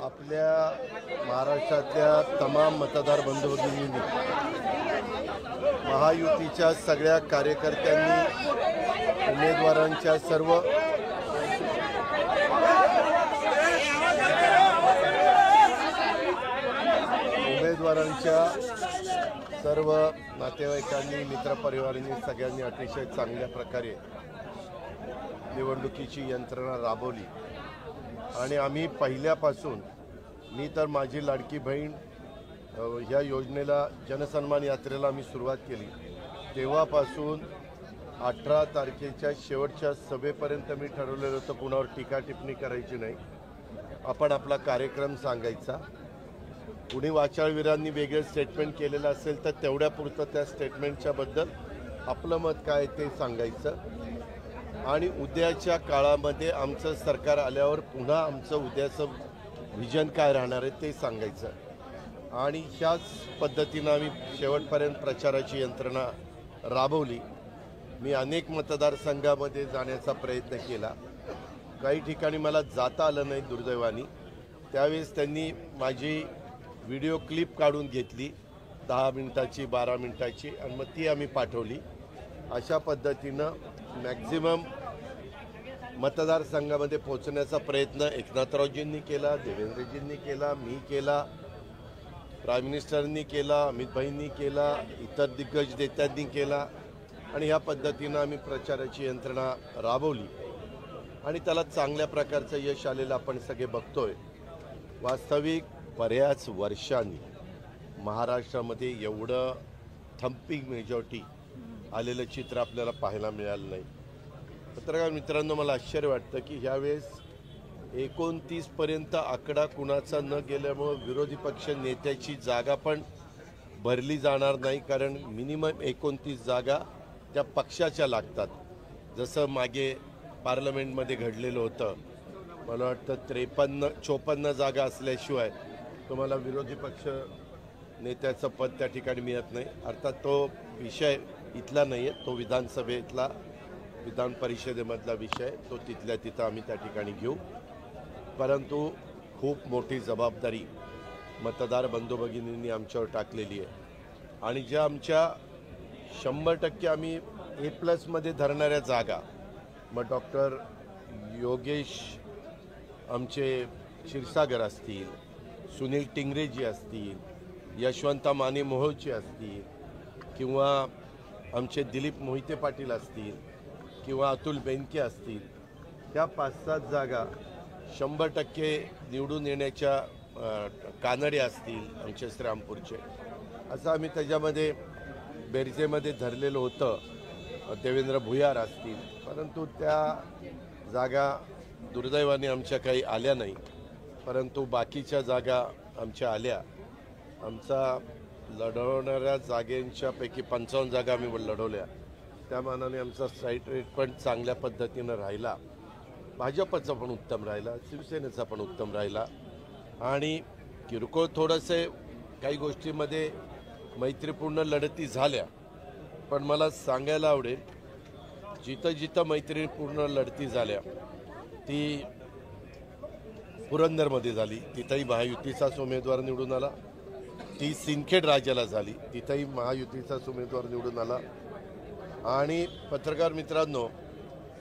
आपल्या महाराष्ट्रातल्या तमाम मतदार बंधू भगिनींनी महायुतीच्या सगळ्या कार्यकर्त्यांनी उमेदवारांच्या सर्व नातेवाईकांनी मित्रपरिवारांनी सगळ्यांनी अतिशय चांगल्या प्रकारे निवडणुकीची यंत्रणा राबवली आणि आम्ही पहिल्यापासून मी तर माझी लाडकी बहीण ह्या योजनेला जनसन्मान यात्रेला मी सुरुवात केली तेव्हापासून 18 तारखेच्या शेवटच्या सभेपर्यंत मी ठरवलेलं होतं कुणावर टीका टिप्पणी करायची नाही. आपण आपला कार्यक्रम सांगायचा. कुणी वाचाळवीरांनी वेगळे स्टेटमेंट केलेलं असेल तर तेवढ्यापुरतं त्या स्टेटमेंटच्या बद्दल आपलं मत काय ते सांगायचं आणि उद्याच्या काळामध्ये आमचं सरकार आल्यावर पुन्हा आमचं उद्याचं व्हिजन काय राहणार आहे ते सांगायचं. आणि ह्याच पद्धतीनं आम्ही शेवटपर्यंत प्रचाराची यंत्रणा राबवली. मी अनेक मतदारसंघामध्ये जाण्याचा प्रयत्न केला. काही ठिकाणी मला जाता आलं नाही दुर्दैवाने. त्यावेळेस त्यांनी माझी व्हिडिओ क्लिप काढून घेतली 10 मिनिटाची 12 मिनिटाची आणि मग ती आम्ही पाठवली. अशा पद्धतीनं मॅक्झिमम मतदारसंघामध्ये पोहोचण्याचा प्रयत्न एकनाथरावजींनी केला, देवेंद्रजींनी केला, मी केला, प्राईम मिनिस्टरांनी केला, अमित भाईंनी केला, इतर दिग्गज नेत्यांनी केला आणि ह्या पद्धतीनं आम्ही प्रचाराची यंत्रणा राबवली आणि त्याला चांगल्या प्रकारचं यश आलेलं आपण सगळे बघतोय. वास्तविक बऱ्याच वर्षांनी महाराष्ट्रामध्ये एवढं थम्पिंग मेजॉरिटी आलेलं चित्र आपल्याला पाहायला मिळालं नाही. पत्रकार मित्रांनो, मला आश्चर्य वाटतं की ह्यावेळेस 29 पर्यंत आकडा कुणाचा न गेल्यामुळं विरोधी पक्ष नेत्याची जागा पण भरली जाणार नाही, कारण मिनिमम 29 जागा त्या पक्षाच्या लागतात. जसं मागे पार्लमेंटमध्ये घडलेलं होतं. मला वाटतं 53-54 जागा असल्याशिवाय तुम्हाला विरोधी पक्ष नेत्याचं पद त्या ठिकाणी मिळत नाही. अर्थात तो विषय इथला नाही आहे, तो विधानसभेतला विधान परिषदेमधला विषय, तो तिथल्या तिथं आम्ही त्या ठिकाणी घेऊ. परंतु खूप मोठी जबाबदारी मतदार बंधू भगिनींनी आमच्यावर टाकलेली आहे आणि ज्या आमच्या 100% आम्ही A+मध्ये धरणाऱ्या जागा, मग डॉक्टर योगेश आमचे क्षीरसागर असतील, सुनील टिंगरेजी असतील, यशवंता माने मोहोळचे असतील किंवा आमचे दिलीप मोहिते पाटील असतील किंवा अतुल बेनके असतील, त्या 5-7 जागा 100% निवडून येण्याच्या कानडे असतील आमचे श्रीरामपूरचे, असं आम्ही त्याच्यामध्ये बेरजेमध्ये धरलेलं होतं. देवेंद्र भुयार असतील, परंतु त्या जागा दुर्दैवाने आमच्या काही आल्या नाही. परंतु बाकीच्या जागा आमच्या आल्या. आमचा लढवणाऱ्या जागेंच्यापैकी 55 जागा आम्ही लढवल्या. त्या मानाने आमचा स्ट्राईक रेट पण चांगल्या पद्धतीनं राहिला. भाजपचा पण उत्तम राहिला, शिवसेनेचा पण उत्तम राहिला आणि किरकोळ थोडंसे काही गोष्टीमध्ये मैत्रीपूर्ण लढती झाल्या. पण मला सांगायला आवडेल, जिथं जिथं मैत्रीपूर्ण लढती झाल्या ती पुरंदरमध्ये झाली, तिथंही महायुतीचाच उमेदवार निवडून आला. ती सिंदखेड राज्याला झाली, तिथंही महायुतीचाच उमेदवार निवडून आला. आणि पत्रकार मित्रांनो,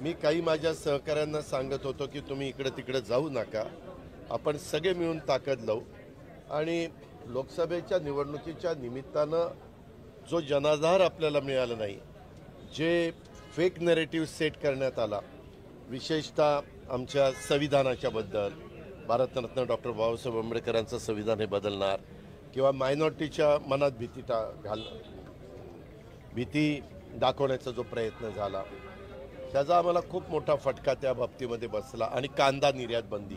मी काही माझ्या सहकाऱ्यांना सांगत होतो की तुम्ही इकडे तिकडे जाऊ नका, आपण सगळे मिळून ताकद लावू. आणि लोकसभेच्या निवडणुकीच्या निमित्तानं जो जनाधार आपल्याला मिळाला नाही, जे फेक नॅरेटिव्ह सेट करण्यात आला, विशेषतः आमच्या संविधानाच्या बद्दल, भारतरत्न डॉक्टर बाबासाहेब आंबेडकरांचं संविधान हे बदलणार किंवा मायनॉरिटीच्या मनात भीती दाखवण्याचा जो प्रयत्न झाला, त्याचा आम्हाला खूप मोठा फटका त्या बाबतीमध्ये बसला. आणि कांदा निर्यात बंदी,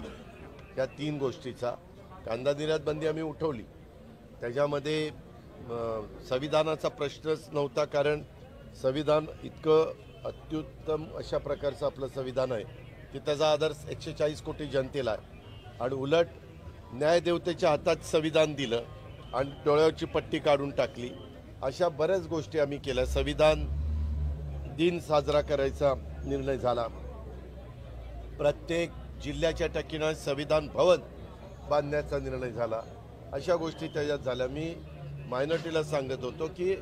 या 3 गोष्टीचा, कांदा निर्यात बंदी आम्ही उठवली. त्याच्यामध्ये संविधानाचा प्रश्नच नव्हता, कारण संविधान इतकं अत्युत्तम अशा प्रकारचं आपलं संविधान आहे की त्याचा आदर 140 कोटी जनतेला आहे. आणि उलट न्यायदेवतेच्या हातात संविधान दिलं आणि डोळ्यावरची पट्टी काढून टाकली. अशा बऱ्याच गोष्टी आम्ही केल्या. संविधान दिन साजरा करायचा निर्णय झाला. प्रत्येक जिल्ह्याच्या ठिकाणी संविधान भवन बांधण्याचा निर्णय झाला, अशा गोष्टी त्याच्यात झाल्या. मी मायनॉरिटीला सांगत होतो की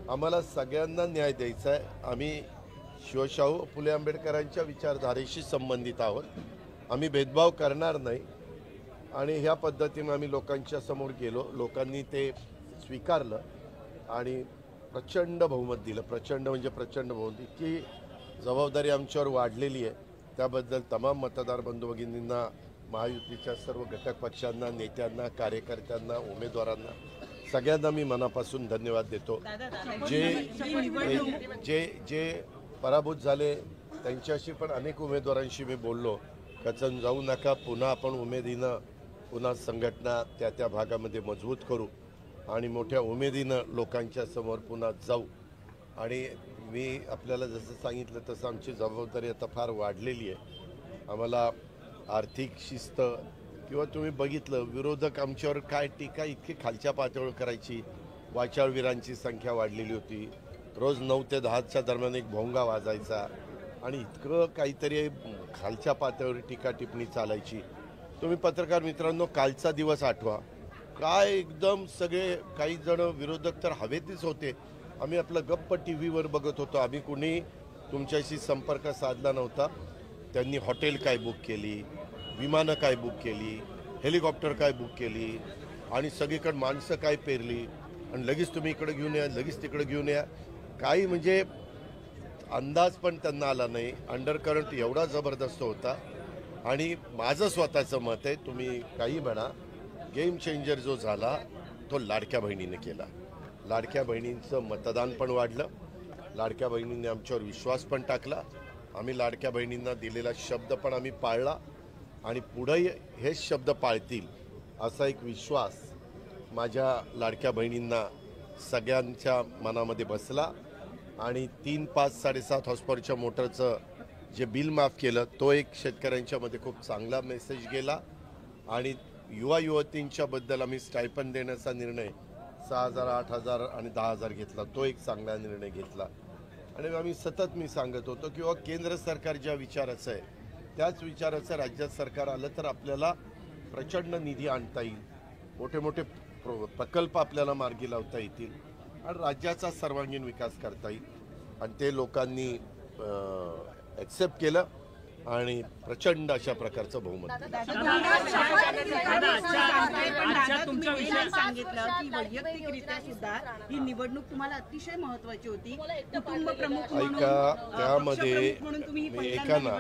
आम्हाला सगळ्यांना न्याय द्यायचा आहे. आम्ही शिवशाहू फुले आंबेडकरांच्या विचारधारेशी संबंधित आहोत. आम्ही भेदभाव करणार नाही आणि ह्या पद्धतीनं आम्ही लोकांच्या समोर गेलो. लोकांनी ते स्वीकारलं आणि प्रचंड बहुमत दिलं. प्रचंड म्हणजे प्रचंड बहुमत. इतकी जबाबदारी आमच्यावर वाढलेली आहे. त्याबद्दल तमाम मतदार बंधू भगिनींना, महायुतीच्या सर्व घटक पक्षांना, नेत्यांना, कार्यकर्त्यांना, उमेदवारांना सगळ्यांना मी मनापासून धन्यवाद देतो. जे जे पराभूत झाले त्यांच्याशी पण अनेक उमेदवारांशी मी बोललो. खचून जाऊ नका, पुन्हा आपण उमेदीनं पुन्हा संघटना त्या त्या भागामध्ये मजबूत करू आणि मोठ्या उमेदीनं लोकांच्या समोर पुन्हा जाऊ. आणि मी आपल्याला जसं सांगितलं तसं आमची जबाबदारी आता फार वाढलेली आहे. आम्हाला आर्थिक शिस्त किंवा तुम्ही बघितलं विरोधक आमच्यावर काय टीका इतकी खालच्या पातळीवर करायची. वाचाळवीरांची संख्या वाढलेली होती. रोज 9 ते 10च्या दरम्यान एक भोंगा वाजायचा आणि इतकं काहीतरी खालच्या पातळीवर टीका टिप्पणी चालायची. तुम्ही पत्रकार मित्रांनो कालचा दिवस आठवा. काय एकदम सगळे काही जण विरोधक तर हवेतच होते. आम्ही आपलं गप्प TV वर बघत होतो. आम्ही कुणी तुमच्याशी संपर्क साधला नव्हता. त्यांनी हॉटेल काय बुक केली, विमानं काय बुक केली, हेलिकॉप्टर काय बुक केली आणि सगळीकडे माणसं काय पेरली आणि लगेच तुम्ही इकडे घेऊन या, लगेच तिकडे घेऊन या. काही म्हणजे अंदाज पण त्यांना आला नाही. अंडरकरंट एवढा जबरदस्त होता. आणि माझं स्वतःचं मत आहे, तुम्ही काही म्हणा, गेम चेंजर जो झाला तो लाडक्या बहिणीने केला. लाडक्या बहिणींचं मतदान पण वाढलं. लाडक्या बहिणींनी आमच्यावर विश्वास पण टाकला. आम्ही लाडक्या बहिणींना दिलेला शब्द पण आम्ही पाळला आणि पुढेही हेच शब्द पाळतील असा एक विश्वास माझ्या लाडक्या बहिणींना सगळ्यांच्या मनामध्ये बसला. आणि 3, 5, 7.5 हॉर्सपॉवरच्या मोटरचं जे बिल माफ केलं तो एक शेतकऱ्यांच्यामध्ये खूप चांगला मेसेज गेला. आणि युवा युवतींच्याबद्दल आम्ही स्टायपन देण्याचा निर्णय 6,000, 8,000 आणि 10,000 घेतला. तो एक चांगला निर्णय घेतला. आणि आम्ही सतत मी सांगत होतो की केंद्र सरकार ज्या विचाराचं आहे त्याच विचाराचं राज्यात सरकार आलं तर आपल्याला प्रचंड निधी आणता येईल, मोठे मोठे प्रकल्प आपल्याला मार्गी लावता येतील आणि राज्याचा सर्वांगीण विकास करता येईल. आणि ते लोकांनी ॲक्सेप्ट केलं आणि प्रचंड अशा प्रकारचं बहुमत. सांगितलं की वैयक्तिकरित्या सुद्धा ही निवडणूक तुम्हाला अतिशय महत्त्वाची होती. कुटुंब प्रमुख ऐका, त्यामध्ये ऐका ना,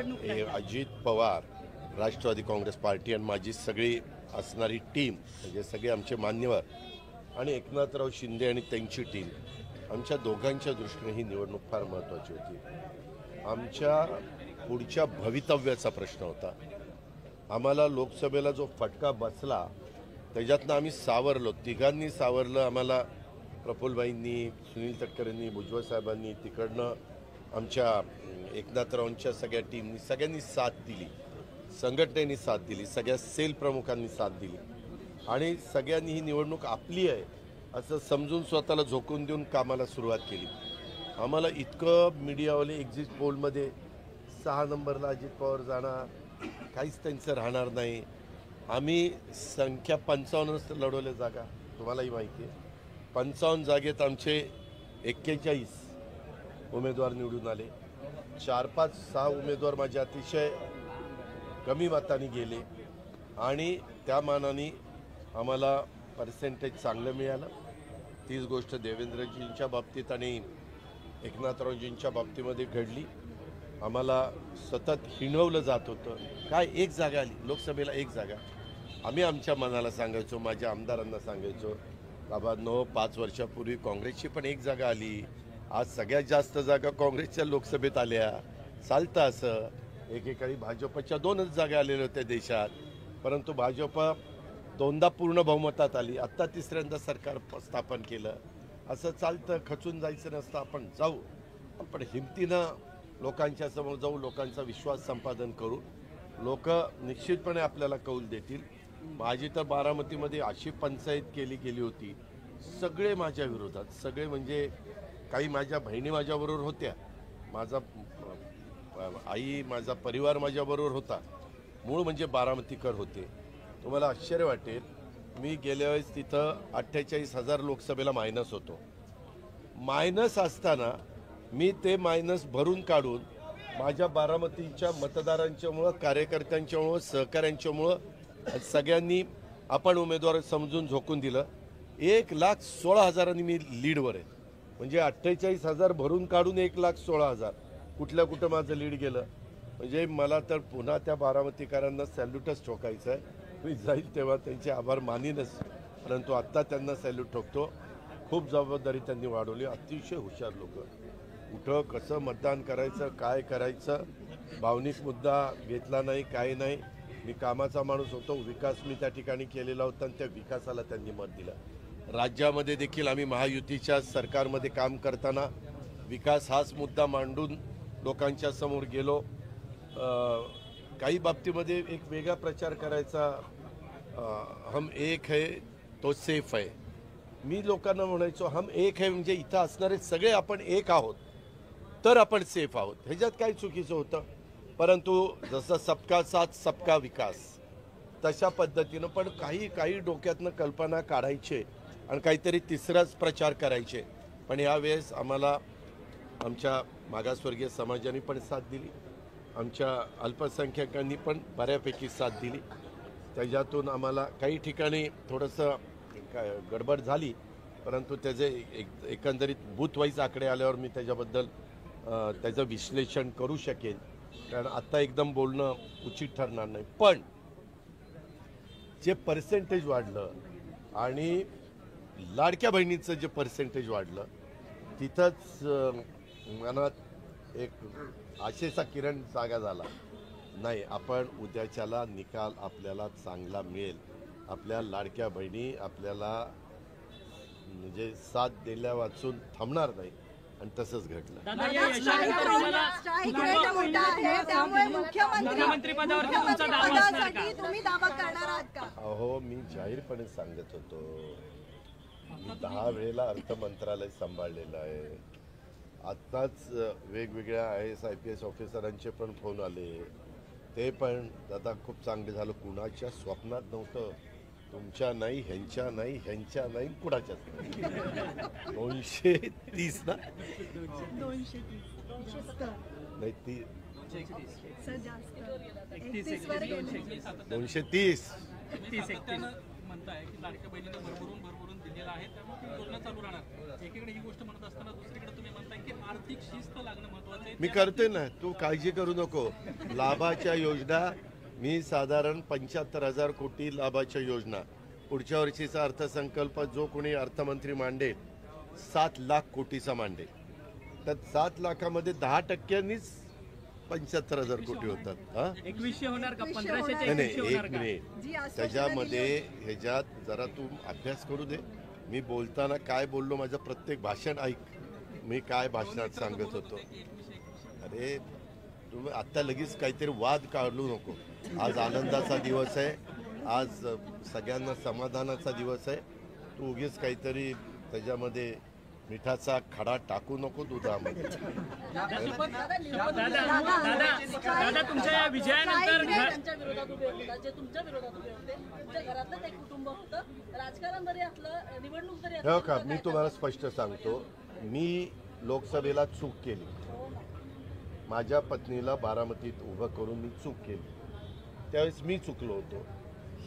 अजित पवार, राष्ट्रवादी काँग्रेस पार्टी आणि माझी सगळी असणारी टीम म्हणजे सगळे आमचे मान्यवर आणि एकनाथराव शिंदे आणि त्यांची टीम, आमच्या दोघांच्या दृष्टीने ही निवडणूक फार महत्त्वाची होती. आमच्या पुढच्या भवितव्याचा प्रश्न होता. आम्हाला लोकसभेला जो फटका बसला त्याच्यातनं आम्ही सावरलो, तिघांनी सावरलं. आम्हाला प्रफुल्लभाईंनी, सुनील तटकरेंनी, भुजबळ साहेबांनी, तिकडनं आमच्या एकनाथरावांच्या सगळ्या टीमनी सगळ्यांनी साथ दिली, संघटनेनी साथ दिली, सगळ्या सेल प्रमुखांनी साथ दिली आणि सगळ्यांनी ही निवडणूक आपली आहे असं समजून स्वतःला झोकून देऊन कामाला सुरुवात केली. आम्हाला इतकं मीडियावाले एक्झिट पोलमध्ये 6 नंबरला अजित पवार जाणार, काहीच त्यांचं राहणार नाही. आम्ही संख्या 55 लढवल्या जागा, तुम्हालाही माहिती आहे. 55 जागेत आमचे 41 उमेदवार निवडून आले. 4, 5, 6 उमेदवार माझे अतिशय कमी मताने गेले आणि त्या मानाने आम्हाला पर्सेंटेज चांगलं मिळालं. तीच गोष्ट देवेंद्रजींच्या बाबतीत आणि एकनाथरावजींच्या बाबतीमध्ये घडली. आम्हाला सतत हिणवलं जात होतं. काय एक जागा आली लोकसभेला, एक जागा. आम्ही आमच्या मनाला सांगायचो, माझ्या आमदारांना सांगायचो, बाबा 5 वर्षापूर्वी काँग्रेसची पण एक जागा आली, आज सगळ्यात जास्त जागा काँग्रेसच्या लोकसभेत आल्या. चालतं असं. एकेकाळी भाजपच्या 2च जागा आलेल्या होत्या देशात, परंतु भाजप 2दा पूर्ण बहुमतात आली. आत्ता 3ऱ्यांदा सरकार स्थापन केलं. असं चालतं. खचून जायचं नसतं. आपण जाऊ, पण हिमतीनं लोकांच्या समोर जाऊ, लोकांचा विश्वास संपादन करू. लोक निश्चितपणे आपल्याला कौल देतील. माझी तर बारामतीमध्ये अशी पंचायत केली गेली होती, सगळे माझ्या विरोधात, सगळे म्हणजे काही माझ्या बहिणी माझ्याबरोबर होत्या, माझा आई, माझा परिवार माझ्याबरोबर होता, मूळ म्हणजे बारामतीकर होते. तुम्हाला आश्चर्य वाटेल, मी गेल्या वेळेस तिथं 48,000 लोकसभेला मायनस होतो. मायनस असताना मी ते मायनस भरून काढून माझ्या बारामतीच्या मतदारांच्यामुळं, कार्यकर्त्यांच्यामुळं, सहकाऱ्यांच्यामुळं सगळ्यांनी आपण उमेदवार समजून झोकून दिलं. 1,16,000 मी लीडवर आहे. म्हणजे 48,000 भरून काढून 1,16,000 कुठं माझं लीड गेलं. म्हणजे मला तर पुन्हा त्या बारामतीकरांना सॅल्यूटच ठोकायचं आहे. मी जाईल तेव्हा त्यांचे आभार मानीनच, परंतु आत्ता त्यांना सॅल्यूट ठोकतो. खूप जबाबदारी त्यांनी वाढवली. अतिशय हुशार लोक. कुठं कसं मतदान करायचं, काय करायचं, भावनिक मुद्दा घेतला नाही, काय नाही. मी कामाचा माणूस होतो. विकास मी त्या ठिकाणी केलेला होता आणि त्या विकासाला त्यांनी मत दिलं. राज्यामध्ये देखील आम्ही महायुतीच्या सरकारमध्ये काम करताना विकास हाच मुद्दा मांडून लोकांच्या समोर गेलो. काही बाबतीमध्ये एक वेगळा प्रचार करायचा, हम एक है तो सेफ है. मी लोकांना म्हणायचो हम एक है म्हणजे इथं असणारे सगळे आपण एक आहोत तर आपण सेफ आहोत. ह्याच्यात काही चुकीचं होतं. परंतु जसं सबका साथ सबका विकास तशा पद्धतीनं पण काही डोक्यातनं कल्पना काढायचे आणि काहीतरी तिसराच प्रचार करायचे. पण यावेळेस आम्हाला आमच्या मागासवर्गीय समाजाने पण साथ दिली, आमच्या अल्पसंख्याकांनी पण बऱ्यापैकी साथ दिली. त्याच्यातून आम्हाला काही ठिकाणी थोडंसं गडबड झाली, परंतु त्याचे एकंदरीत बूथवाईज आकडे आल्यावर मी त्याच्याबद्दल त्याचं विश्लेषण करू शकेन, कारण आत्ता एकदम बोलणं उचित ठरणार नाही. पण जे पर्सेंटेज वाढलं आणि लाडक्या बहिणीचं जे पर्सेंटेज वाढलं, तिथंच मनात एक आशेचा किरण जागा झाला. नाही, आपण उद्याच्याला निकाल आपल्याला चांगला मिळेल. आपल्या लाडक्या बहिणी आपल्याला म्हणजे साथ दिल्या वाचून थांबणार नाही आणि तसंच घडलं. अहो, मी जाहीरपणे सांगत होतो, मी 10 वेळेला अर्थ मंत्रालय सांभाळलेलं आहे. आत्ताच वेगवेगळ्या IAS IPS ऑफिसरांचे पण फोन आले. ते पण दादा खूप चांगले झालं. कुणाच्या स्वप्नात नव्हतं. तुमच्या नाही, ह्यांच्या नाही, ह्यांच्या नाही, कुणाच्याच नाही. 230 ना, 230 म्हणताय की लाडक्या बहिणींना भरभरून दिलेला आहे, त्यामुळे ती योजना चालू राहणार. एकीकडे ही गोष्ट म्हणत असताना दुसरीकडे तुम्ही म्हणताय की आर्थिक शिस्त लागणं महत्वाचं आहे. मी करते ना, तू काळजी करू नको. लाभाच्या योजना मी साधारण 75,000 कोटी लाभाच्या योजना, पुढच्या वर्षीचा अर्थसंकल्प जो कोणी अर्थमंत्री मांडेल 7 लाख कोटीचा मांडेल, तर 7 लाखामध्ये 10%नीच 75,000 कोटी होतात. 2100 होणार का? 1500 नाही, एक मिनिट. त्याच्यामध्ये ह्याच्यात जरा तू अभ्यास करू दे. मी बोलताना काय बोललो, माझं प्रत्येक भाषण ऐक. मी काय भाषणात सांगत होतो. अरे तुम्ही आत्ता लगेच काहीतरी वाद काढू नको. आज आनंदाचा दिवस आहे, आज सगळ्यांना समाधानाचा दिवस आहे. तू उगीच काहीतरी त्याच्यामध्ये मिठाचा खडा टाकू नको दुधामध्ये. दादा, तुमच्या या विजयानंतर त्यांच्या विरोधात उभे होते, जे तुमच्या विरोधात उभे होते, तुमच्या घरातलंच एक कुटुंब होतं. राजकारण जरी असलं, निवडणूक जरी हो का, मी तुम्हाला स्पष्ट सांगतो, मी लोकसभेला चूक केली. माझ्या पत्नीला बारामतीत उभं करून मी चूक केली. त्यावेळेस मी चुकलो होतो.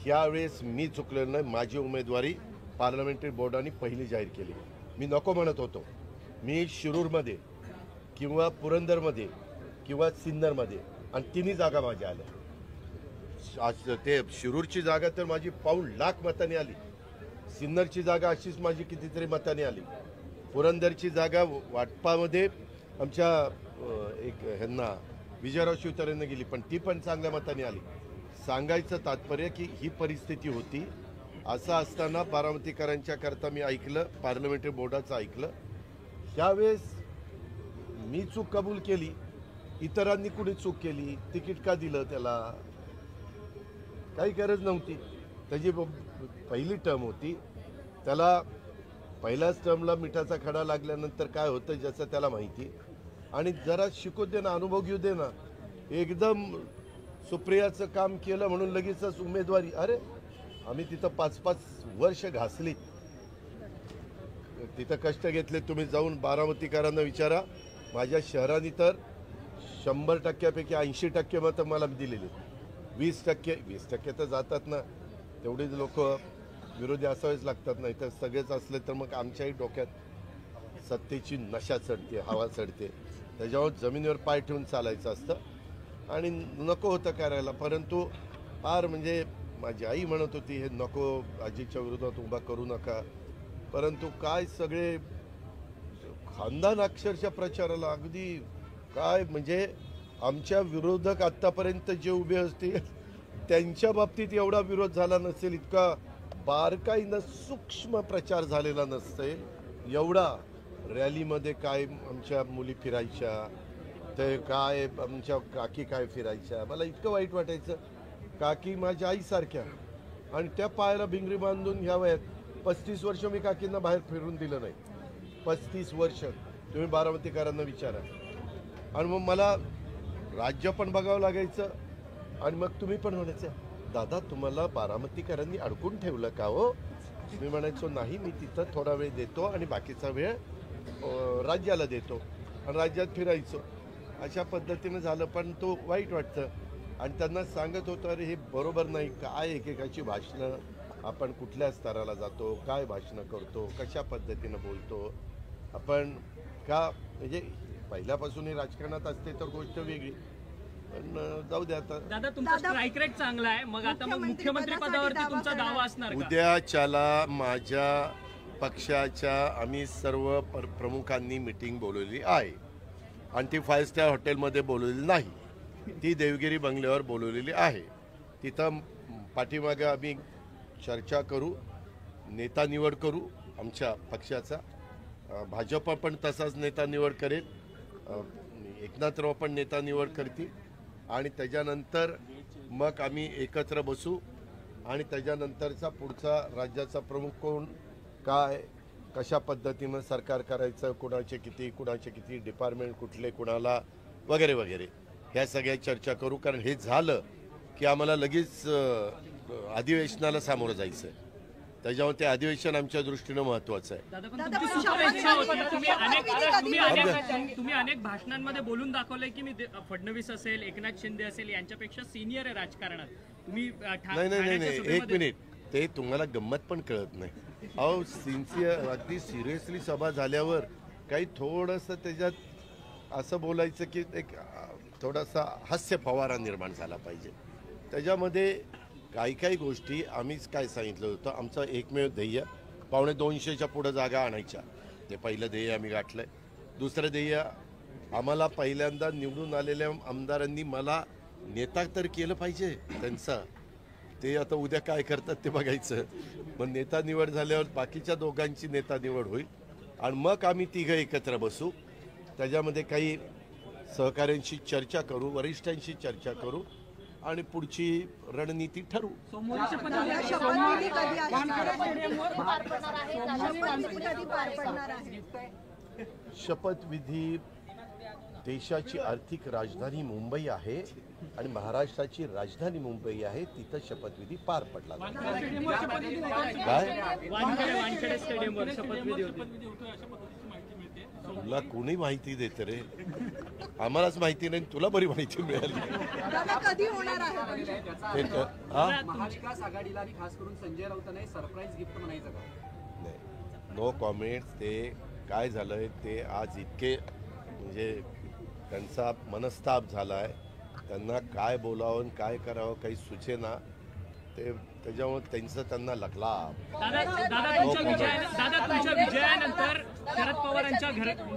ह्यावेळेस मी चुकलेलो नाही. माझी उमेदवारी पार्लमेंटरी बोर्डाने पहिली जाहीर केली. मी नको म्हणत होतो. मी शिरूरमध्ये किंवा पुरंदरमध्ये किंवा सिन्नरमध्ये, आणि 3 जागा माझ्या आल्या. आज ते शिरूरची जागा तर माझी 1,00,000 मतांनी आली. सिन्नरची जागा अशीच माझी कितीतरी मतांनी आली. पुरंदरची जागा वाटपामध्ये आमच्या एक ह्यांना विजयराव शिवतारेंना गेली, पण ती पण चांगल्या मतांनी आली. सांगायचं तात्पर्य की ही परिस्थिती होती. असं असताना बारामतीकरांच्या करता मी ऐकलं, पार्लमेंटरी बोर्डाचं ऐकलं. त्यावेळेस मी चूक कबूल केली. इतरांनी कुणी चूक केली, तिकीट का दिलं त्याला, काही गरज नव्हती. त्याची पहिली टर्म होती, त्याला पहिल्याच टर्मला मिठाचा खडा लागल्यानंतर काय होतं ज्याचं त्याला माहिती. आणि जरा शिकू दे ना, अनुभव घेऊ दे ना. एकदम सुप्रियाचं काम केलं म्हणून लगेचच उमेदवारी. अरे आम्ही तिथं 5-5 वर्ष घासली, तिथं कष्ट घेतले. तुम्ही जाऊन बारामतीकरांना विचारा. माझ्या शहराने तर 100%पैकी 80% मतं मला दिलेली. 20% तर जातात ना, तेवढेच लोक विरोधी असावेच लागतात. नाही तर सगळेच असले तर मग आमच्याही डोक्यात सत्तेची नशा चढते, हवा चढते. त्याच्यावर जमिनीवर पाय ठेवून चालायचं असतं आणि नको होतं करायला. परंतु फार म्हणजे माझी आई म्हणत होती हे नको, आजीच्या विरोधात उभा करू नका. परंतु काय सगळे खानदान अक्षरशः प्रचाराला अगदी काय म्हणजे आमच्या विरोधक आत्तापर्यंत जे उभे असतील त्यांच्या बाबतीत एवढा विरोध झाला नसेल, इतका बारकाईनं सूक्ष्म प्रचार झालेला नसेल एवढा. रॅलीमध्ये काय आमच्या मुली फिरायच्या, ते काय आमच्या काकी काय फिरायच्या. मला इतकं वाईट वाटायचं. काकी माझ्या आईसारख्या आणि त्या पायाला भिंगरी बांधून ह्या वयात 35 वर्ष मी काकींना बाहेर फिरून दिलं नाही. 35 वर्ष तुम्ही बारामतीकरांना विचारा. आणि मग मला राज्य पण बघावं लागायचं. आणि मग तुम्ही पण म्हणायचं दादा तुम्हाला बारामतीकरांनी अडकून ठेवलं का हो. मी म्हणायचो नाही, मी तिथं थोडा वेळ देतो आणि बाकीचा वेळ राज्याला देतो आणि राज्यात फिरायचो. अशा पद्धतीनं झालं. पण तो वाईट वाटतं. आणि त्यांना सांगत होतं अरे हे बरोबर नाही. काय एकेकाची भाषणं, आपण कुठल्या स्तराला जातो, काय भाषणं करतो, कशा पद्धतीनं बोलतो आपण. का म्हणजे पहिल्यापासून हे राजकारणात असते तर गोष्ट वेगळी. पण जाऊ द्या आता. दादा तुमचा स्ट्राईक रेट चांगला आहे, मग आता मग मुख्यमंत्री पदावरती तुमचा दावा असणार का? उद्याच्याला माझ्या पक्षाच्या आम्ही सर्व प्रमुखांनी मीटिंग बोलवली आहे आणि ती 5 स्टार हॉटेलमध्ये बोलवलेली नाही, ती देवगिरी बंगल्यावर बोलवलेली आहे. तिथं पाठीमागं आम्ही चर्चा करू, नेता निवड करू आमच्या पक्षाचा. भाजप पण तसाच नेता निवड करेल, एकनाथराव पण नेता निवड करतील आणि त्याच्यानंतर मग आम्ही एकत्र बसू आणि त्याच्यानंतरचा पुढचा राज्याचा प्रमुख कोण, काय, कशा पद्धतीनं सरकार करायचं, कुणाचे किती डिपार्टमेंट कुठले कुणाला वगैरे वगैरे ह्या सगळ्या चर्चा करू. कारण हे झालं की आम्हाला लगेच अधिवेशनाला सामोरं जायचं आहे. त्याच्यामुळे ते अधिवेशन आमच्या दृष्टीनं महत्त्वाचं आहे. दादा पण तुमची सुपर इच्छा होती. तुम्ही अनेक भाषणांमध्ये बोलून दाखवलंय की मी फडणवीस असेल, एकनाथ शिंदे असेल यांच्यापेक्षा सिनियर आहे राजकारणात. तुम्ही नाही एक मिनिट, ते तुम्हाला गंमत पण कळत नाही. अहो सिन्सिअर अगदी सिरियसली सभा झाल्यावर काही थोडंसं त्याच्यात असं बोलायचं की एक थोडासा हास्य फवारा निर्माण झाला पाहिजे. त्याच्यामध्ये काही गोष्टी आम्हीच काय सांगितलं होतं, आमचं एकमेव ध्येय 250च्या पुढं जागा आणायच्या. ते पहिलं ध्येय आम्ही गाठलंय. दुसरं ध्येय आम्हाला पहिल्यांदा निवडून आलेल्या आमदारांनी मला नेता तर केलं पाहिजे त्यांचा. ते आता उद्या काय करतात ते बघायचं. मग नेता निवड झाल्यावर बाकीच्या दोघांची नेता निवड होईल आणि मग आम्ही तिघं एकत्र बसू. त्याच्यामध्ये काही सहकाऱ्यांशी चर्चा करू, वरिष्ठांशी चर्चा करू आणि पुढची रणनीती ठरवू. शपथविधी देशाची आर्थिक राजधानी मुंबई आहे आणि महाराष्ट्राची राजधानी मुंबई आहे, तिथं शपथविधी पार पडला. काय वानखेडे स्टेडियमवर शपथविधी होती. तुला कोणी माहिती देतं रे, आम्हालाच माहिती नाही, तुला बरी माहिती मिळाली. कधी होणार आहे? महाविकास आघाडीला आणि खास करून संजय राऊतांना सरप्राईज गिफ्ट म्हणायचं का? नाही, नो कॉमेंट्स. ते काय झालंय ते आज इतके म्हणजे त्यांचा मनस्ताप झालाय, त्यांना काय बोलावं काय करावं काही सुचेना. ते त्याच्यामुळे त्यांना लकला. दादा तुमच्या विजयानंतर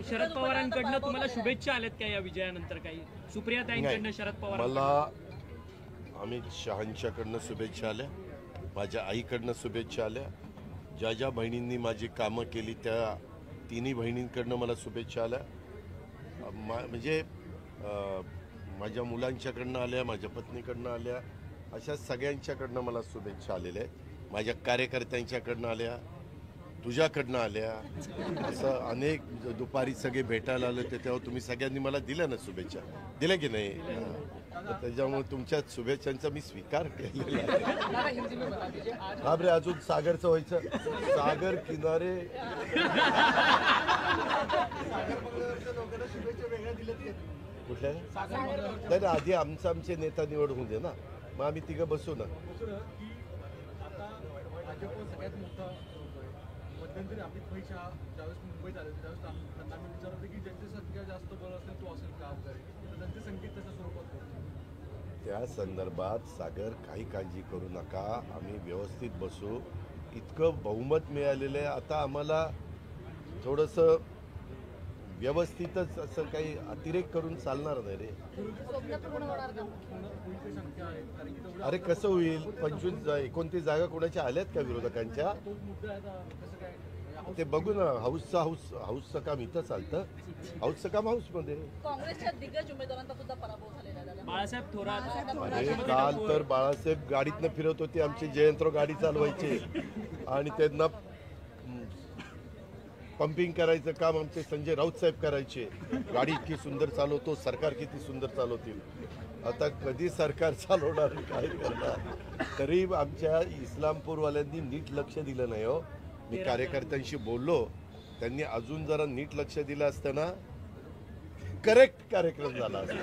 शरद पवारांकडनं तुम्हाला शुभेच्छा आल्यात का या विजयानंतर? काही सुप्रियाताईंकडनं शरद पवार? मला अमित शहांच्याकडनं शुभेच्छा आल्या, माझ्या आईकडनं शुभेच्छा आल्या, ज्या बहिणींनी माझी कामं केली त्या तिन्ही बहिणींकडनं मला शुभेच्छा आल्या. म्हणजे माझ्या मुलांच्याकडनं आल्या, माझ्या पत्नीकडनं आल्या, अशा सगळ्यांच्याकडनं मला शुभेच्छा आलेल्या आहेत. माझ्या कार्यकर्त्यांच्याकडनं आल्या, तुझ्याकडनं आल्या, असं अनेक दुपारी सगळे भेटायला आले ते तेव्हा तुम्ही सगळ्यांनी मला दिल्या ना शुभेच्छा, दिल्या की नाही? त्याच्यामुळे तुमच्या शुभेच्छांचा मी स्वीकार केलेला आहे. दादा हिंदी में बता दीजिए आज हा बरे अजून सागरचं व्हायचं सागर किनारे कुठल्या नाही ना आधी आमचे नेता निवड होऊन दे ना मग आम्ही तिघं बसू ना. आता भाजप सगळ्यात मोठा मध्यंतरी अमित भाई शहा ज्यावेळेस मुंबईत आले त्यावेळेस त्यांना मी विचारत होते की ज्यांची संख्या जास्त बळ असेल तो असेल का वगैरे तर त्यांचे संकेत त्याच्या स्वरूपात होते. त्या संदर्भात सागर काही काळजी करू नका आम्ही व्यवस्थित बसू. इतकं बहुमत मिळालेलं आहे आता आम्हाला थोडंसं व्यवस्थितच असं काही अतिरेक करून चालणार नाही रे. शक्य आहे कारण की तेवढं अरे कसं होईल 29 जागा कोणाच्या आल्यात का विरोधकांच्या तो मुद्दा आहे आता कसं काय ते बघू ना. हाऊसचं काम इथं चालतं हाऊसचं काम हाऊसमध्ये. काँग्रेसच्या दिग्गज उमेदवारांचा सुद्धा पराभव झालेला आहे दादा. बाळासाहेब थोरात अरे काल तर बाळासाहेब गाडीतनं फिरत होते आमचे जयंतराव गाडी चालवायचे आणि त्यांना पंपिंग करायचं काम आमचे संजय राऊत साहेब करायचे. गाडी इतकी सुंदर चालवतो सरकार किती सुंदर चालवतील. आता कधी सरकार चालवणार काय करणार. तरी आमच्या इस्लामपूरवाल्यांनी नीट लक्ष दिलं नाही हो. मी कार्यकर्त्यांशी बोललो त्यांनी अजून जरा नीट लक्ष दिलं असतं ना करेक्ट कार्यक्रम झाला असता.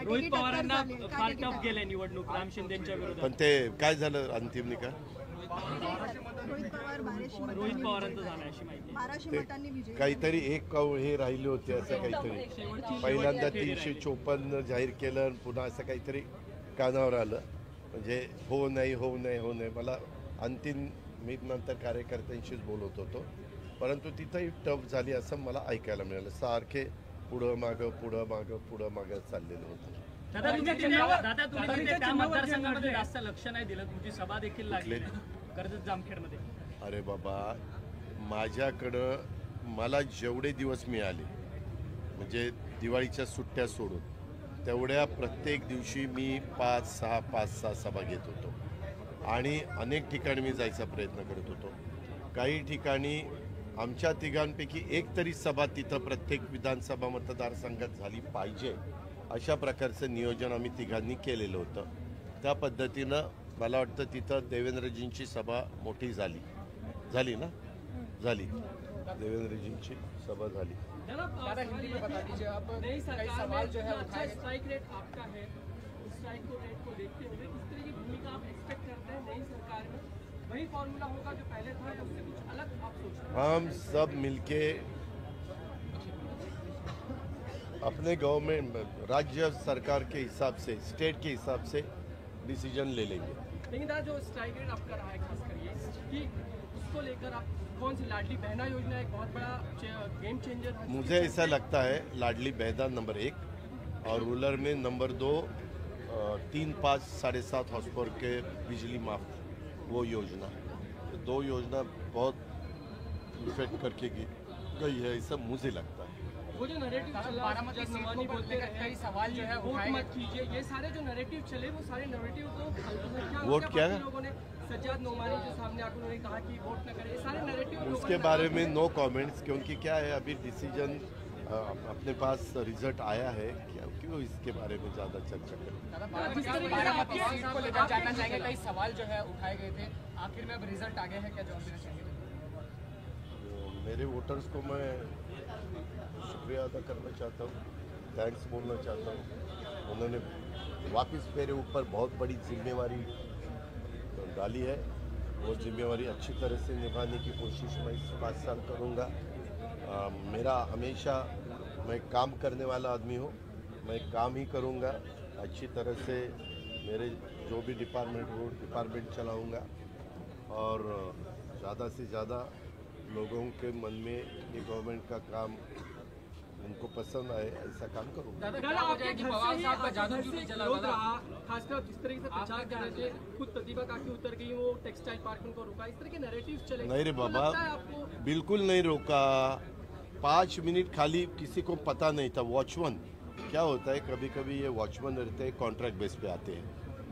रोहित पवारांना फार टफ गेले निवडणूक राम शिंदेच्या विरोधात. पण ते काय झालं अंतिम निकाल रोहित पवारांचं झालं अशी माहिती. ते काहीतरी एक हे राहिले होते असं काहीतरी. पहिल्यांदा 354 जाहीर केलं आणि पुन्हा असं काहीतरी कानावर आलं. म्हणजे हो नाही हो नाही हो नाही. मला अंतिम मी नंतर कार्यकर्त्यांशीच बोलत होतो परंतु तिथंही टफ झाली असं मला ऐकायला मिळालं. सारखे पुढं मागं चाललेलं होतं. दादा तुम्ही त्या मतदारसंघामध्ये जास्त लक्ष नाही दिलं. तुमची सभा देखील लागली कर्जत जामखेडमध्ये. अरे बाबा माझ्याकडं मला जेवढे दिवस मिळाले म्हणजे दिवाळीच्या सुट्ट्या सोडून तेवढ्या प्रत्येक दिवशी मी 5-6 सभा घेत होतो आणि अनेक ठिकाणी मी जायचा प्रयत्न करत होतो. काही ठिकाणी आमच्या तिघांपैकी एक तरी सभा तिथं प्रत्येक विधानसभा मतदारसंघात झाली पाहिजे अशा प्रकारचं नियोजन आम्ही तिघांनी केलेलं होतं. त्या पद्धतीनं मला वाटतं तिथं देवेंद्रजींची सभा मोठी झाली ना देवेंद्रजींची सभा झाली. दादा हिंदी में बता दीजिए अब नई कई सरकार सवाल में जो है अच्छा उठाए स्ट्राइक रेट आपका है. स्ट्राइक रेट को देखते हुए किस तरह की भूमिका आप एक्सपेक्ट करते हैं नई सरकार में? वही फॉर्मूला होगा जो पहले था या उससे कुछ अलग आप सोच रहे हैं? हम सब मिलके अपने गवर्नमेंट राज्य सरकार के हिसाब से स्टेट के हिसाब से डिसीजन ले लेंगे. लेकिन दादा जो स्ट्राइक रेट आपका रहा है खास कर ये कि उसको लेकर आप कौन सी लाडली बहना योजना एक बहुत बड़ा गेम चेंजर है. मुझे ऐसा लगता है लाडली बहना नंबर 1 और रूरल में नंबर 2 3, 5, 7.5 हॉर्स पावर के बिजली माफ वो योजना तो 2 योजना बहुत इफेक्ट करके गई है ऐसा मुझे लगता है. वो जो नैरेटिव चला बारामती जब सीट नवानी को बोलते लेकर कई सवाल जो है वोट उठाए मत कीजिए ये सारे जो नैरेटिव चले वो सारे नैरेटिव को अल्पसंख्यक वोट क्या है? लोगों ने सज्जाद नोमानी जो सामने आकर उन्होंने कहा कि वोट न करें ये सारे नैरेटिव उसके बारे में नो कमेंट्स क्योंकि क्या है अभी डिसीजन अपने पास रिजल्ट आया है क्यों इसके बारे में ज़्यादा चर्चा करें. दादा बारामती सीट को लेकर जानना चाहेंगे कई सवाल जो है उठाए गए थे आखिर में अब रिजल्ट आ गया है क्या जवाब देना चाहेंगे? मेरे वोटर्स को मैं शुक्रिया अदा करना चाहता हूँ थैंक्स बोलना चाहता हूँ. उन्होंने वापस मेरे ऊपर बहुत बड़ी जिम्मेवारी डाली है. वो जिम्मेवारी अच्छी तरह से निभाने की कोशिश मैं इस 5 साल करूँगा. मेरा हमेशा मैं काम करने वाला आदमी हूँ. मैं काम ही करूँगा अच्छी तरह से. मेरे जो भी डिपार्टमेंट हो डिपार्टमेंट चलाऊँगा और ज़्यादा से ज़्यादा लोगों के मन में ये गवर्नमेंट का काम उनको पसंद आए ऐसा काम करूँगा. आपके घर से ही विरोध रहा खासकर जिस तरीके से प्रचार कर रहे थे खुद प्रतिभा काफी उतर गई वो टेक्सटाइल पार्क उनको रोका इस तरह के नैरेटिव चले. नहीं रे तो बाबा लगता है आपको बिल्कुल नहीं रोका. 5 मिनट खाली किसी को पता नहीं था. वॉचमैन क्या होता है कभी कभी ये वॉचमैन रहते हैं कॉन्ट्रैक्ट बेस पे आते हैं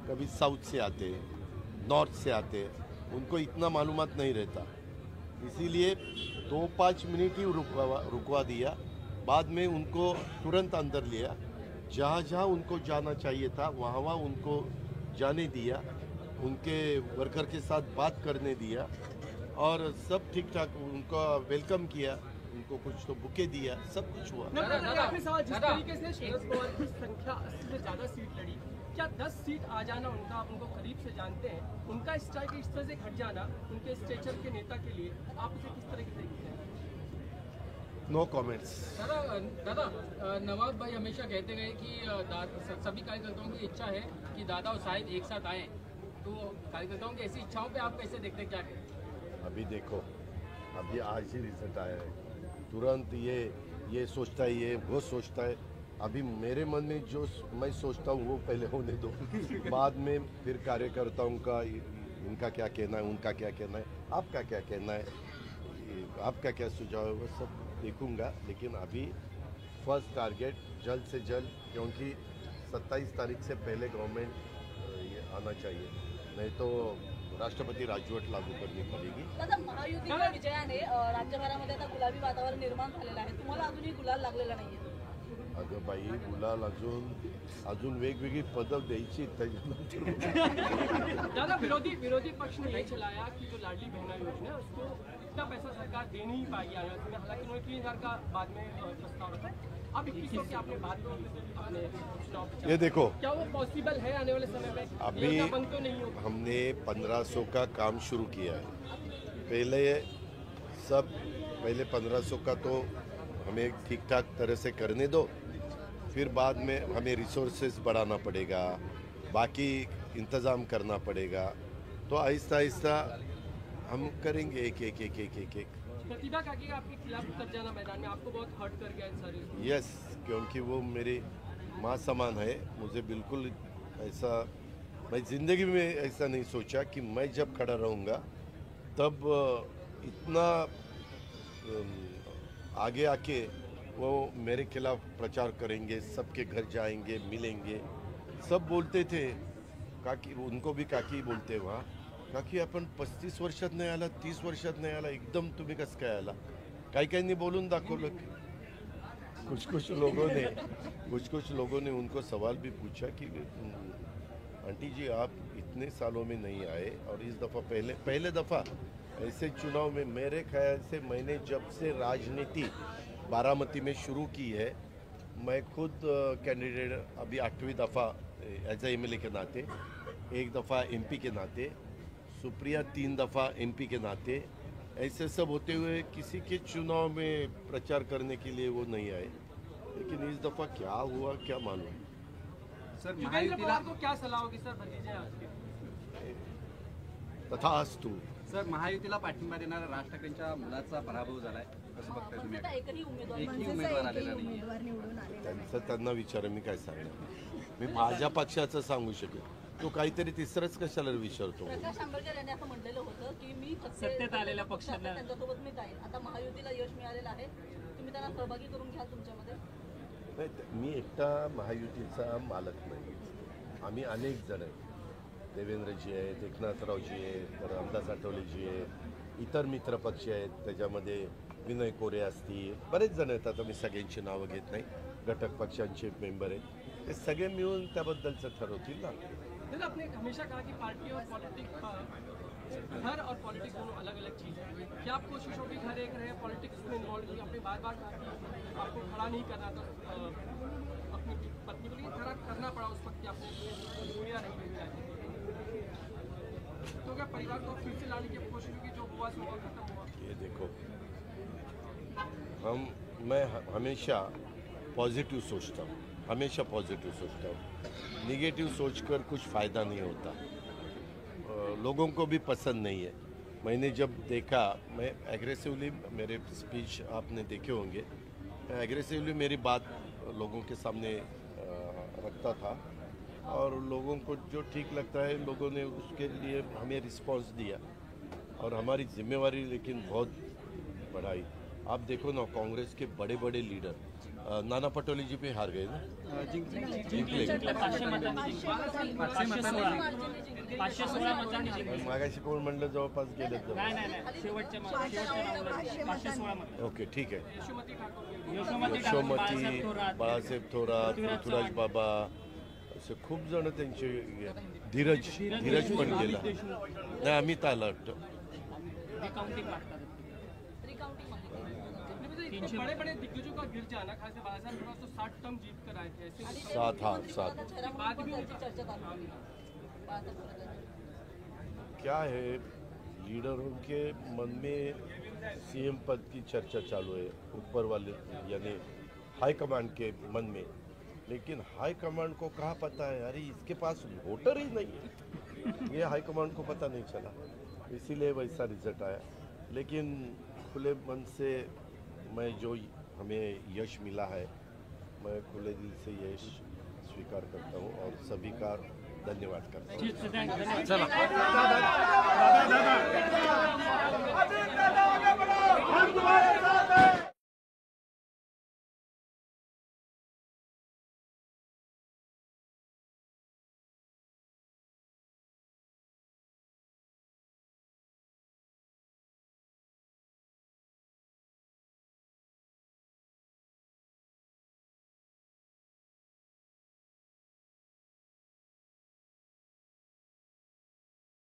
कभी साउथ से आते हैं नॉर्थ से आते हैं उनको इतना मालूमात नहीं रहता. इसीलिए 2-5 मिनट ही रुकवा दिया, बाद में उनको तुरंत अंदर लिया, जहाँ जहाँ उनको जाना चाहिए था वहाँ वहाँ उनको जाने दिया, उनके वर्कर के साथ बात करने दिया और सब ठीक ठाक उनका वेलकम किया, उनको कुछ तो बुके दिया, सब कुछ हुआ। जिस तरीके से शरद पवार की संख्या 80 से ज्यादा सीट लड़ी, क्या 10 सीट आ जाना उनका, आप उनको करीब से जानते हैं, उनका स्ट्राइक इस तरह से घट जाना उनके स्टेचर के नेता के लिए आप उसे किस तरह से देखते हैं? No comments. दादा नवाब भाई हमेशा कहते गए कि सभी कार्यकर्ताओं की इच्छा है कि दादा और शाहिद एक साथ आए, तो कार्यकर्ताओं की ऐसी इच्छाओं पे आप कैसे देखते हैं, क्या कहते हैं? अभी देखो, अभी आज ही रिजल्ट आया है, तुरंत ये सोचता है, ये वो सोचता है। अभी मेरे मन में जो मैं सोचता हूँ वो पहले होने दो, बाद में फिर कार्यकर्ताओं का इनका क्या कहना है, उनका क्या कहना है, आपका क्या कहना है, आपका क्या सुझाव है, वो सब देखूंगा। लेकिन अभी फर्स्ट टारगेट जल्द से जल्द, क्योंकि 27 तारीख से पहले गवर्नमेंट ये आना चाहिए, नहीं तो राष्ट्रपती राजवट लागू करनी पडेगी। दादा महायुतीच्या विजयाने राज्यभरामध्ये आता गुलाबी वातावरण निर्माण झालेलं आहे, तुम्हाला अजूनही गुलाल लागलेला नाहीये? अगं बाई, गुलाल अजून वेगवेगळी पदं द्यायची त्याच्यानंतर। दादा विरोधी पक्ष ने यही चलाया कि जो लाडली बहना योजना है उसको इतना पैसा सरकार दे नहीं पाएगी आने वाले, हालांकि उन्होंने 3000 का बाद में प्रस्ताव रखा। अब 2100 की आपने बात अपने चुनाव, ये देखो, क्या वो पॉसिबल है आने वाले समय में? अभी बंद तो नहीं होगा। हमने 1500 का काम शुरू किया है। पहले 1500 का तो हमें ठीक ठाक तरह से करने दो, फिर बाद में हमें रिसोर्सेज बढ़ाना पड़ेगा, बाकी इंतज़ाम करना पड़ेगा, तो आहिस्ता आहिस्ता हम करेंगे एक एक एक एक एक एक। प्रतिभा काकी का आपके खिलाफ उतर जाना मैदान में आपको बहुत हर्ट कर गया इन सारी? यस, क्योंकि वो मेरी माँ समान है, मुझे बिल्कुल ऐसा, मैं ज़िंदगी में ऐसा नहीं सोचा कि मैं जब खड़ा रहूँगा तब इतना आगे आके वो मेरे खिलाफ प्रचार करेंगे, सबके घर जाएंगे, मिलेंगे। सब बोलते थे काकी, उनको भी काकी बोलते वहाँ, काकी आपण 35 वर्षात नाही आला, 30 वर्षात नाही आला, एकदम तुम्ही कसं काय आला? काही बोलून दाखवलं। कुछ लोगों ने उनको सवाल भी पूछा कि आंटी जी आप इतने सालों में नहीं आए और इस दफ़ा पहले दफ़ा ऐसे चुनाव में, मेरे ख्याल से मैंने जब से राजनीति बारामती में शुरू की है, मैं खुद कैंडिडेट अभी 8वीं दफ़ा एज ए MLA के नाते, एक दफ़ा MP के नाते, सुप्रिया 3 दफ़ा MP के नाते, ऐसे सब होते हुए किसी के चुनाव में प्रचार करने के लिए वो नहीं आए। लेकिन इस दफ़ा क्या हुआ क्या मालूम। सर महायुतीला को क्या सलाह होगी सर भतीजे आपके? तथास्तु। सर महायुतीला पाठिंबा देणारा राज ठाकरेंच्या मुलाचा पराभव झालाय, कसं बघताय तुम्ही? आता एकही एकही उमेदवार आलेला नाही, त्यांना विचार, मी काय सांगणार? मी माझ्या पक्षाचं सांगू शकेल, तो काहीतरी तिसरंच कशाला विचारतो? प्रकाश आंबेडकर यांनी असं म्हटलेलं होतं की मी सत्तेत आलेल्या पक्षाला त्यांच्यासोबत मी जाईल. आता महायुतीला यश मिळालेलं आहे, तुम्ही त्यांना सहभागी करून घ्या तुमच्यामध्ये? नाही, मी एकटा महायुतीचा मालक नाही, आम्ही अनेक जण आहेत, देवेंद्रजी आहेत, एकनाथरावजी आहेत, तर रामदास आठवलेजी आहेत, इतर मित्र पक्ष आहेत, त्याच्यामध्ये विनय कोरे असतील, बरेच जण आहेत, आता मी सगळ्यांची नावं घेत नाही, घटक पक्षांचे मेंबर आहेत, ते सगळे मिळून त्याबद्दलचं ठरवतील ना। दादा आपने हमेशा कहा कि पार्टी और पॉलिटिक्स, घर और पॉलिटिक्स दोनों अलग अलग चीज़ है, क्या आप कोशिश होगी घर एक रहे, पॉलिटिक्स में इन्वॉल्व हुई? आपने बार बार कहा कि आपको खड़ा नहीं करना था अपनी पत्नी को, लेकिन खड़ा करना पड़ा उस वक्त कि आपने दूरियां नहीं मिल, तो क्या परिवार को फिर से लाने की कोशिश होगी, जो हुआ सो हुआ, खत्म हुआ? ये देखो, मैं हमेशा पॉजिटिव सोचता हूँ, हमेशा पॉजिटिव सोचता हूँ, निगेटिव सोचकर कुछ फ़ायदा नहीं होता, लोगों को भी पसंद नहीं है। मैंने जब देखा, मैं एग्रेसिवली, मेरे स्पीच आपने देखे होंगे, मैं एग्रेसिवली मेरी बात लोगों के सामने रखता था और लोगों को जो ठीक लगता है लोगों ने उसके लिए हमें रिस्पांस दिया और हमारी जिम्मेवारी लेकिन बहुत बढ़ाई। आप देखो ना, कांग्रेस के बड़े बड़े लीडर नाना पटोले जी पे हार गए ना, जिंकले. 516 मतांनी जिंकले. मागाशी कोण म्हणलं जवळपास गेले तर. नाही शेवटच्या राऊंडला 516 मत. ओके, ठीक आहे. यशोमती यशोमती, बाळासाहेब थोरात, पृथ्वीराज बाबा, असे खूप जण त्यांचे. धीरज पण गेला. नाही, अमित आला वाटतं. रिकाउंटिंग लागतात. बड़े बड़े दिग्गजों का गिर जाना, खासकर बालासाहेब थोरात तो 60 टर्म जीत कर आए थे, ऐसे 7. बाद भी चर्चा चालू होती. क्या है, लीडरों के मन में सीएम पद की चर्चा चालू है, ऊपर वाले यानी हाईकमांड के मन में. लेकिन हाईकमांड को कहाँ पता है, अरे इसके पास वोटर ही नहीं है. ये हाईकमांड को पता नहीं चला, इसीलिए वैसा रिजल्ट आया. लेकिन खुले मन से मैं जो हमें यश मिला है, मैं खुले दिल से यश स्वीकार करता हूँ और सभी का धन्यवाद करता हूँ. चला.